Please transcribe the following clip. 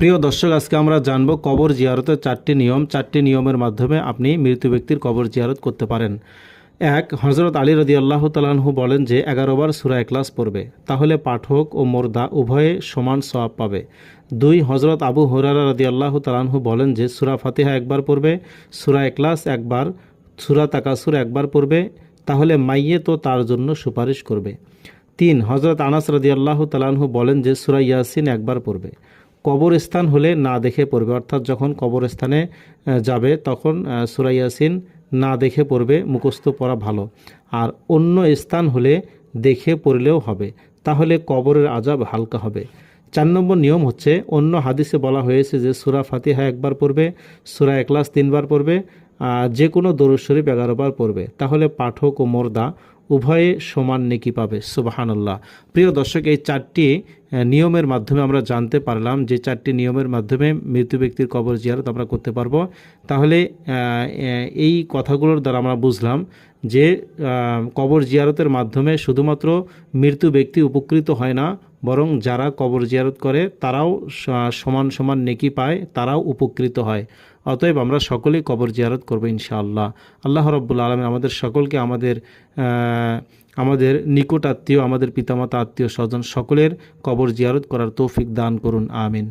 প্রিয় দর্শক, আজকে আমরা জানব কবর জিয়ারতের চারটি নিয়ম। চারটি নিয়মের মাধ্যমে আপনি মৃত ব্যক্তির কবর জিয়ারত করতে পারেন। এক, হজরত আলী রাদিয়াল্লাহু তাআলা আনহু বলেন যে 11 বার সূরা ইখলাস পড়বে, তাহলে পাঠক ও মোর্দা উভয়ে সমান সওয়াব পাবে। দুই, হজরত আবু হুরায়রা রাদিয়াল্লাহু তাআলা আনহু বলেন যে সূরা ফাতিহা একবার পড়বে, সূরা ইখলাস একবার, সূরা তাকাসুর একবার পড়বে, তাহলে মাইয়েত তো তার জন্য সুপারিশ করবে। তিন, হজরত আনাস রাদিয়াল্লাহু তাআলা আনহু বলেন যে সূরা ইয়াসিন একবার পড়বে। কবরস্থান হলে না দেখে পড়বে, অর্থাৎ যখন কবরস্থানে যাবে তখন সূরা ইয়াসিন না দেখে পড়বে, মুখস্থ পড়া ভালো। আর অন্য স্থান হলে দেখে পড়লেও হবে, তাহলে কবরের আযাব হালকা হবে। 4 নম্বর নিয়ম হচ্ছে, অন্য হাদিসে বলা হয়েছে যে সূরা ফাতিহা একবার পড়বে, সূরা ইখলাস 3 বার পড়বে, যে কোনো দরুদ শরীফ 11 বার পড়বে, তাহলে পাঠক ও মোর্দা উভয়ে সমান নেকি পাবে। সুবহানাল্লাহ। প্রিয় দর্শক, এই চারটি নিয়মের মাধ্যমে আমরা জানতে পারলাম যে চারটি নিয়মের মাধ্যমে মৃত ব্যক্তির কবর জিয়ারত আমরা করতে পারবো। তাহলে এই কথাগুলোর দ্বারা আমরা বুঝলাম যে কবর জিয়ারতের মাধ্যমে শুধুমাত্র মৃত ব্যক্তি উপকৃত হয় না, বরং যারা কবর জিয়ারত করে তারাও সমান সমান নেকি পায়, তারাও উপকৃত হয়। অতএব আমরা সকলেই কবর জিয়ারত করবো ইনশাআল্লাহ। আল্লাহ রাব্বুল আলামিন আমাদের সকলকে আমাদের নিকট আত্মীয়, আমাদের পিতামাতা, আত্মীয় স্বজন সকলের কবর জিয়ারত করার তৌফিক দান করুন। আমিন।